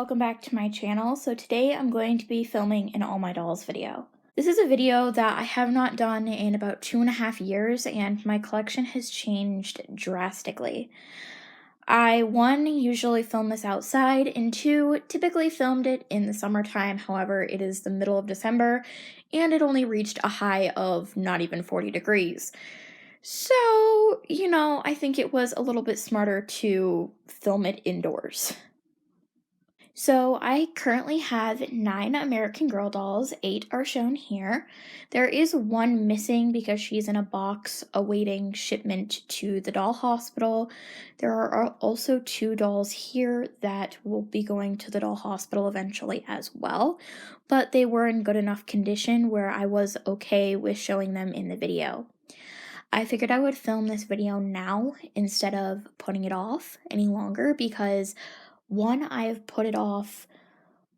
welcome back to my channel. So today I'm going to be filming an All My Dolls video. This is a video that I have not done in about 2.5 years and my collection has changed drastically. I, one, usually film this outside, and two, typically filmed it in the summertime. However, it is the middle of December and it only reached a high of not even 40 degrees. So, I think it was a little bit smarter to film it indoors. So I currently have 9 American Girl dolls. 8 are shown here. There is one missing because she's in a box awaiting shipment to the doll hospital. There are also 2 dolls here that will be going to the doll hospital eventually as well, but they were in good enough condition where I was okay with showing them in the video. I figured I would film this video now instead of putting it off any longer because one, I've put it off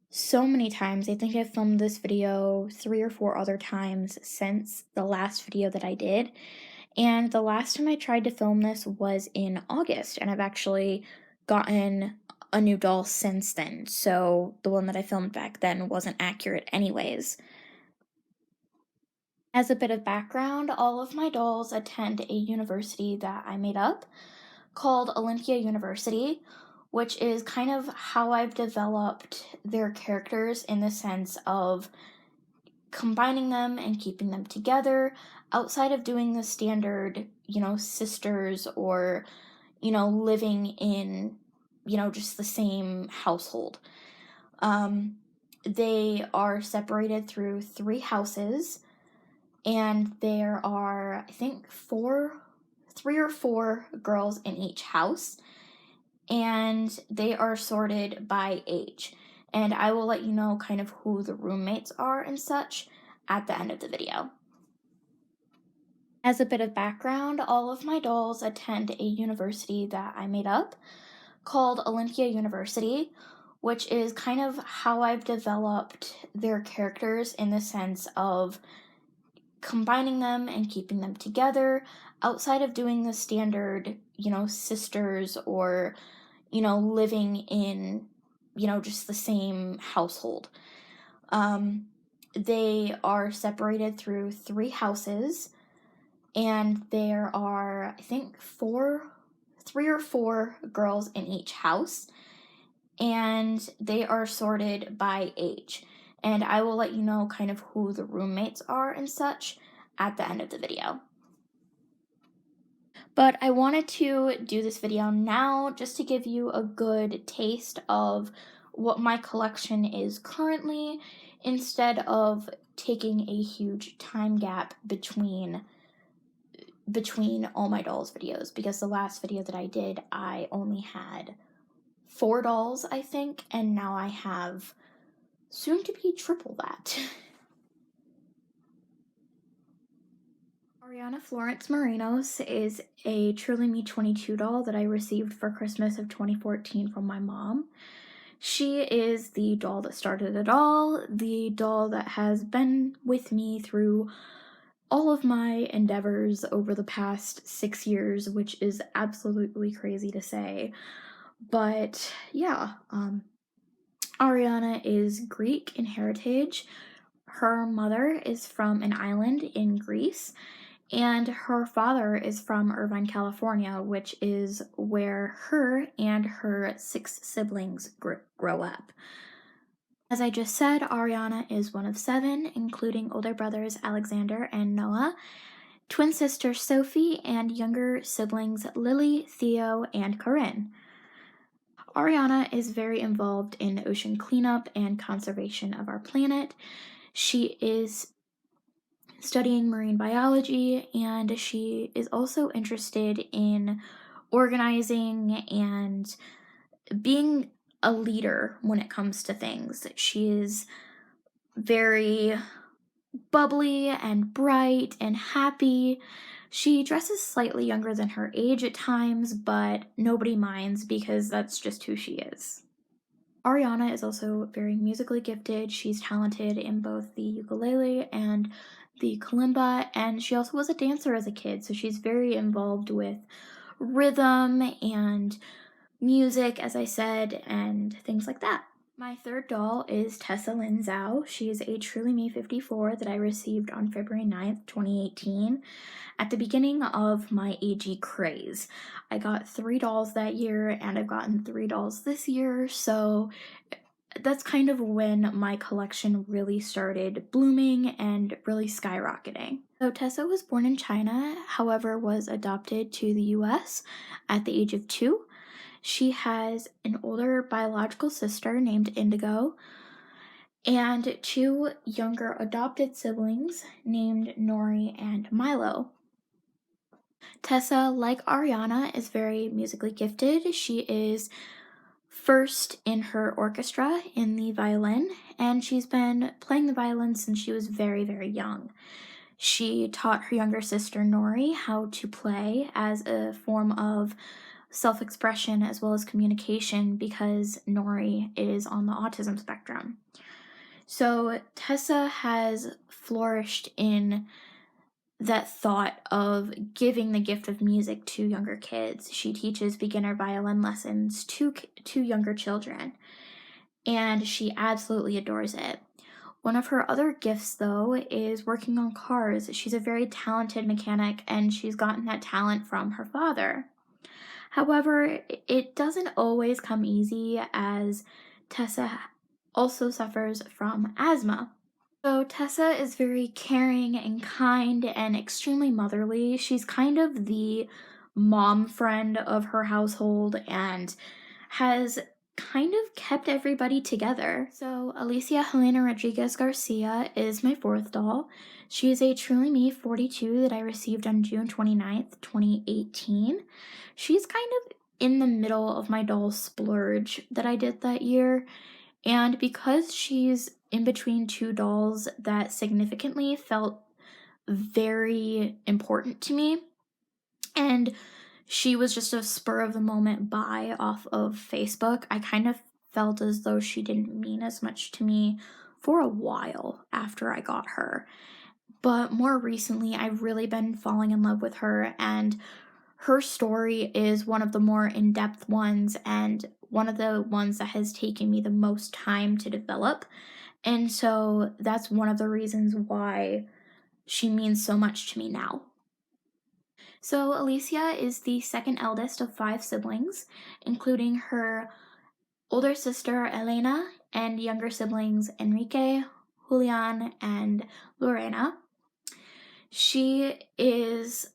so many times. I think I've filmed this video 3 or 4 other times since the last video that I did. And the last time I tried to film this was in August, and I've actually gotten a new doll since then. So the one that I filmed back then wasn't accurate anyways. As a bit of background, all of my dolls attend a university that I made up called Olympia University, which is kind of how I've developed their characters in the sense of combining them and keeping them together outside of doing the standard, sisters or, living in, just the same household. They are separated through 3 houses, and there are, I think, 3 or 4 girls in each house, and they are sorted by age. And I will let you know kind of who the roommates are and such at the end of the video. As a bit of background, all of my dolls attend a university that I made up called Olympia University, which is kind of how I've developed their characters in the sense of combining them and keeping them together outside of doing the standard, sisters or, living in, just the same household. They are separated through 3 houses, and there are, I think, 3 or 4 girls in each house, and they are sorted by age. And I will let you know kind of who the roommates are and such at the end of the video. But I wanted to do this video now just to give you a good taste of what my collection is currently, instead of taking a huge time gap between all my dolls videos, because the last video that I did, I only had 4 dolls, I think, and now I have soon to be triple that. Ariana Florence Marinos is a Truly Me 22 doll that I received for Christmas of 2014 from my mom. She is the doll that started it all, the doll that has been with me through all of my endeavors over the past 6 years, which is absolutely crazy to say. But yeah, Ariana is Greek in heritage. Her mother is from an island in Greece, and her father is from Irvine, California, which is where her and her 6 siblings grow up. As I just said, Ariana is one of 7, including older brothers Alexander and Noah, twin sister Sophie, and younger siblings Lily, Theo, and Corinne. Ariana is very involved in ocean cleanup and conservation of our planet. She is studying marine biology, and she is also interested in organizing and being a leader when it comes to things. She is very bubbly and bright and happy. She dresses slightly younger than her age at times, but nobody minds because that's just who she is. Ariana is also very musically gifted. She's talented in both the ukulele and the kalimba, and she also was a dancer as a kid, so she's very involved with rhythm and music, as I said, and things like that. My third doll is Tessa Lynn Zhao. She is a Truly Me 54 that I received on February 9th, 2018, at the beginning of my AG craze. I got 3 dolls that year, and I've gotten 3 dolls this year, so that's kind of when my collection really started blooming and really skyrocketing. So Tessa was born in China, however was adopted to the US at the age of 2. She has an older biological sister named Indigo and 2 younger adopted siblings named Nori and Milo. Tessa, like Ariana, is very musically gifted. She is first in her orchestra in the violin, and she's been playing the violin since she was very, very young. She taught her younger sister Nori how to play as a form of self-expression as well as communication because Nori is on the autism spectrum. So Tessa has flourished in that thought of giving the gift of music to younger kids. She teaches beginner violin lessons to younger children, and she absolutely adores it. One of her other gifts, though, is working on cars. She's a very talented mechanic, and she's gotten that talent from her father. However, it doesn't always come easy, as Tessa also suffers from asthma. So Tessa is very caring and kind and extremely motherly. She's kind of the mom friend of her household and has kind of kept everybody together. So Alicia Helena Rodriguez Garcia is my 4th doll. She is a Truly Me 42 that I received on June 29th, 2018. She's kind of in the middle of my doll splurge that I did that year. And because she's in between 2 dolls that significantly felt very important to me, and she was just a spur of the moment buy off of Facebook, I kind of felt as though she didn't mean as much to me for a while after I got her. But more recently, I've really been falling in love with her, and her story is one of the more in-depth ones and one of the ones that has taken me the most time to develop. And so that's one of the reasons why she means so much to me now. So Alicia is the second eldest of 5 siblings, including her older sister Elena and younger siblings Enrique, Julian, and Lorena. She is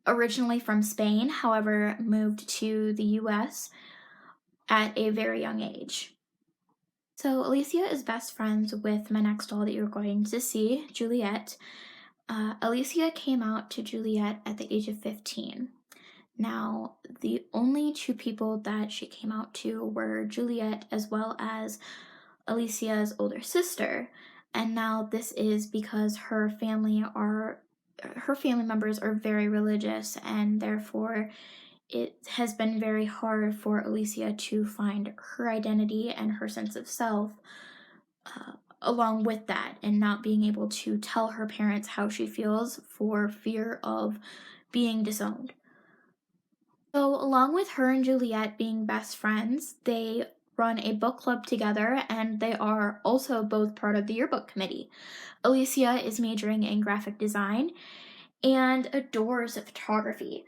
originally from Spain, however, moved to the US at a very young age. So Alicia is best friends with my next doll that you're going to see, Juliette. Alicia came out to Juliette at the age of 15. Now, the only 2 people that she came out to were Juliette as well as Alicia's older sister. And now this is because her family members are very religious, and therefore it has been very hard for Alicia to find her identity and her sense of self along with that, and not being able to tell her parents how she feels for fear of being disowned. So along with her and Juliette being best friends, they run a book club together, and they are also both part of the yearbook committee. Alicia is majoring in graphic design and adores photography.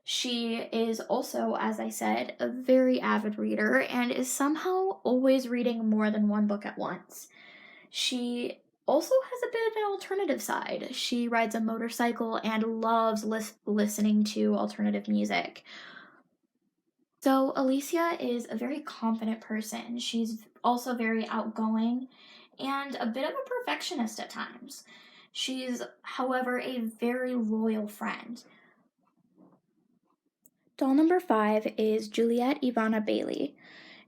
She is also, as I said, a very avid reader and is somehow always reading more than one book at once. She also has a bit of an alternative side. She rides a motorcycle and loves listening to alternative music. So Alicia is a very confident person. She's also very outgoing and a bit of a perfectionist at times. She's, however, a very loyal friend. Doll number 5 is Juliette Ivana Bailey.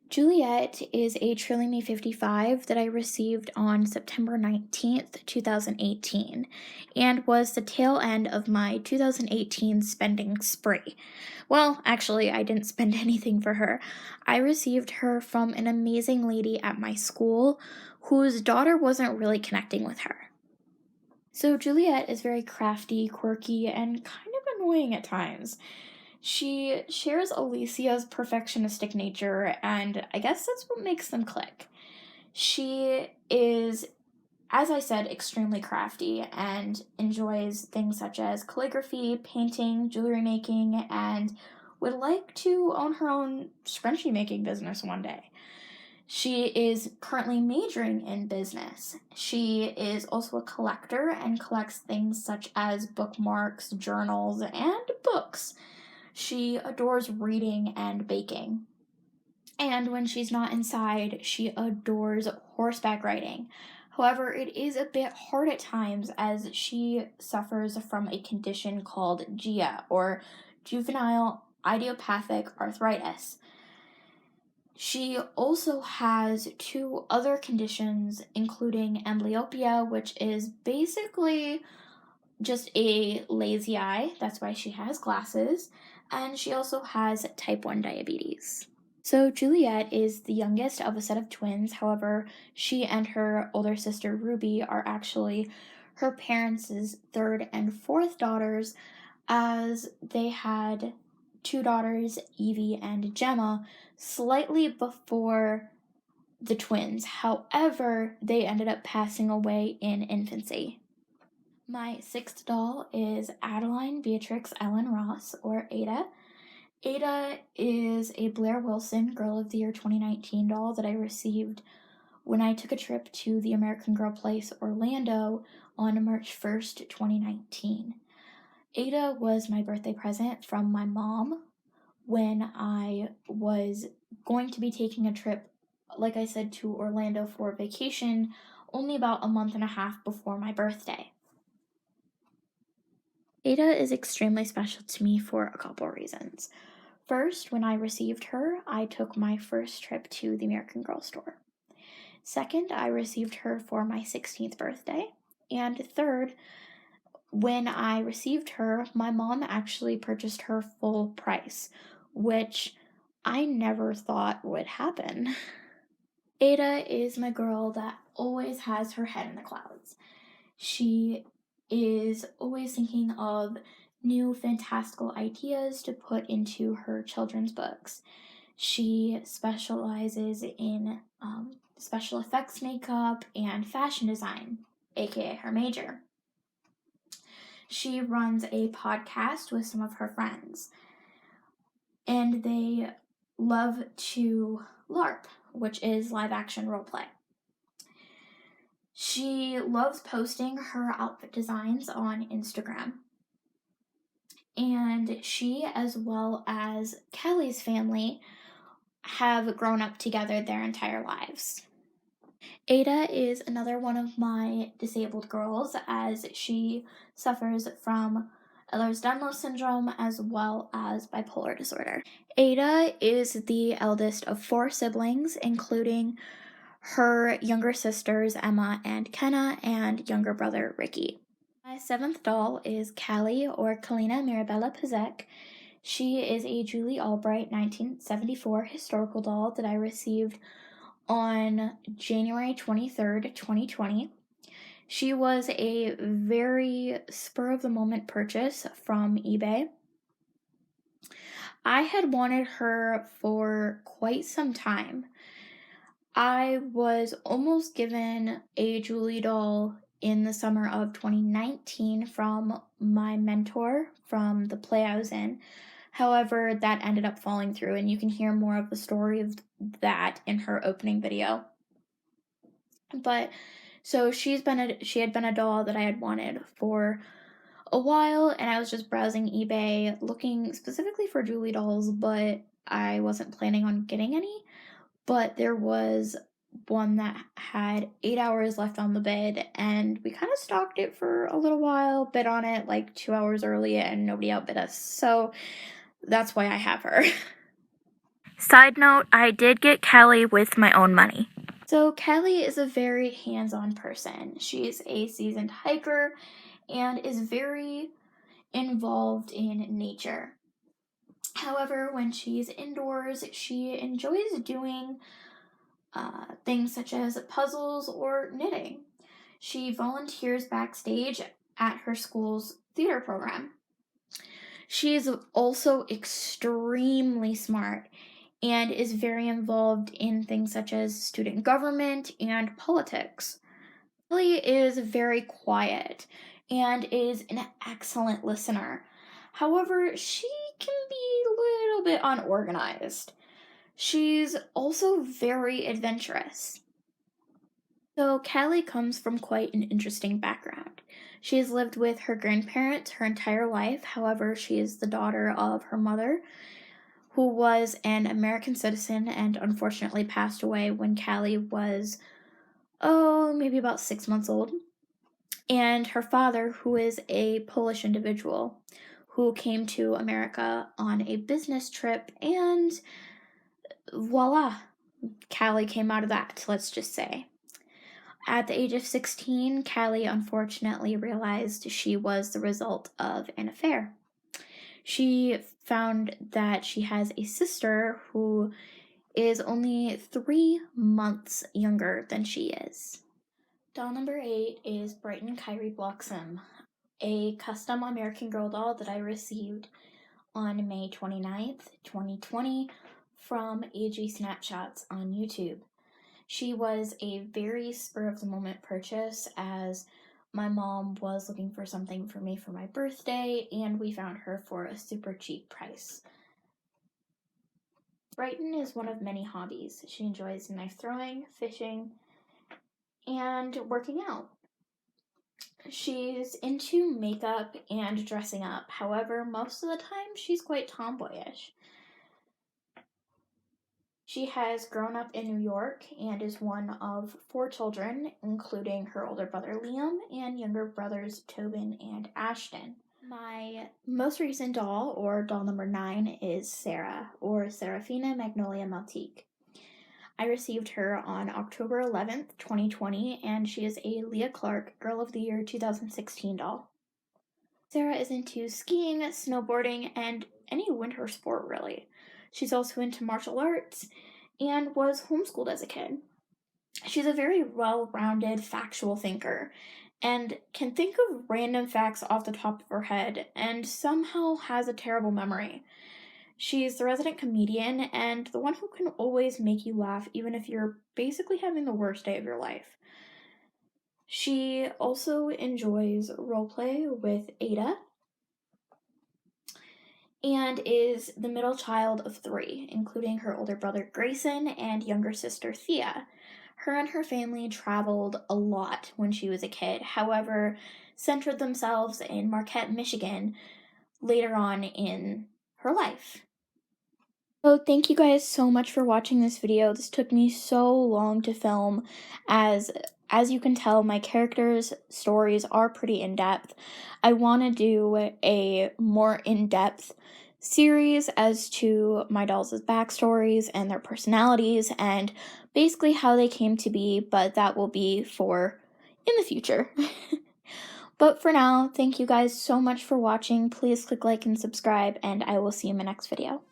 Juliette is a Truly Me 55 that I received on September 19th, 2018, and was the tail end of my 2018 spending spree. Well, actually, I didn't spend anything for her. I received her from an amazing lady at my school whose daughter wasn't really connecting with her. So Juliette is very crafty, quirky, and kind of annoying at times. She shares Alicia's perfectionistic nature, and I guess that's what makes them click. She is, as I said, extremely crafty and enjoys things such as calligraphy, painting, jewelry making, and would like to own her own scrunchie making business one day. She is currently majoring in business. She is also a collector and collects things such as bookmarks, journals, and books. She adores reading and baking. And when she's not inside, she adores horseback riding. However, it is a bit hard at times as she suffers from a condition called GIA, or juvenile idiopathic arthritis. She also has 2 other conditions, including amblyopia, which is basically just a lazy eye. That's why she has glasses. And she also has type 1 diabetes. So Juliette is the youngest of a set of twins. However, she and her older sister Ruby are actually her parents' third and fourth daughters, as they had 2 daughters, Evie and Gemma, slightly before the twins. However, they ended up passing away in infancy. My 6th doll is Adeline Beatrix Ellen Ross, or Ada. Ada is a Blair Wilson Girl of the Year 2019 doll that I received when I took a trip to the American Girl Place Orlando on March 1st, 2019. Ada was my birthday present from my mom when I was going to be taking a trip, like I said, to Orlando for vacation only about a month and a half before my birthday. Ada is extremely special to me for a couple reasons. First, when I received her, I took my first trip to the American Girl store. Second, I received her for my 16th birthday. And third, when I received her, my mom actually purchased her full price, which I never thought would happen. Ada is my girl that always has her head in the clouds. She is always thinking of new fantastical ideas to put into her children's books. She specializes in special effects makeup and fashion design, aka her major. She runs a podcast with some of her friends, and they love to LARP, which is live action roleplay. She loves posting her outfit designs on Instagram. And she, as well as Kelly's family, have grown up together their entire lives. Ada is another one of my disabled girls, as she suffers from Ehlers-Danlos syndrome as well as bipolar disorder. Ada is the eldest of 4 siblings, including her younger sisters Emma and Kenna and younger brother Ricky. My 7th doll is Callie, or Kalina Mirabella Pizek. She is a Julie Albright 1974 historical doll that I received on January 23rd, 2020. She was a very spur-of-the-moment purchase from eBay. I had wanted her for quite some time. I was almost given a Julie doll in the summer of 2019 from my mentor from the play I was in. However, that ended up falling through, and you can hear more of the story of that in her opening video. But so she had been a doll that I had wanted for a while, and I was just browsing eBay looking specifically for Julie dolls, but I wasn't planning on getting any. But there was one that had 8 hours left on the bid, and we kind of stalked it for a little while, bid on it like 2 hours early, and nobody outbid us. So that's why I have her. Side note, I did get Callie with my own money. So Callie is a very hands-on person. She's a seasoned hiker and is very involved in nature. However, when she's indoors, she enjoys doing things such as puzzles or knitting. She volunteers backstage at her school's theater program. She is also extremely smart and is very involved in things such as student government and politics. Kelly is very quiet and is an excellent listener. However, she can be a little bit unorganized. She's also very adventurous. So, Callie comes from quite an interesting background. She has lived with her grandparents her entire life. However, she is the daughter of her mother, who was an American citizen and unfortunately passed away when Callie was, maybe about 6 months old. And her father, who is a Polish individual who came to America on a business trip, and voila, Callie came out of that, let's just say. At the age of 16, Callie unfortunately realized she was the result of an affair. She found that she has a sister who is only 3 months younger than she is. Doll number 8 is Brighton Kyrie Bloxham, a custom American Girl doll that I received on May 29th, 2020 from AG Snapshots on YouTube. She was a very spur-of-the-moment purchase as my mom was looking for something for me for my birthday, and we found her for a super cheap price. Brighton is one of many hobbies. She enjoys knife throwing, fishing, and working out. She's into makeup and dressing up. However, most of the time she's quite tomboyish. She has grown up in New York and is one of 4 children, including her older brother Liam and younger brothers Tobin and Ashton. My most recent doll, or doll number 9, is Sera, or Serafina Magnolia Maltique. I received her on October 11th, 2020, and she is a Leah Clark Girl of the Year 2016 doll. Sera is into skiing, snowboarding, and any winter sport, really. She's also into martial arts and was homeschooled as a kid. She's a very well-rounded, factual thinker and can think of random facts off the top of her head and somehow has a terrible memory. She's the resident comedian and the one who can always make you laugh even if you're basically having the worst day of your life. She also enjoys roleplay with Ada and is the middle child of 3, including her older brother Grayson and younger sister Thea. Her and her family traveled a lot when she was a kid, however, centered themselves in Marquette, Michigan later on in her life. So thank you guys so much for watching this video. This took me so long to film as you can tell, my characters' stories are pretty in-depth. I want to do a more in-depth series as to my dolls' backstories and their personalities and basically how they came to be, but that will be for in the future. But for now, thank you guys so much for watching. Please click like and subscribe, and I will see you in my next video.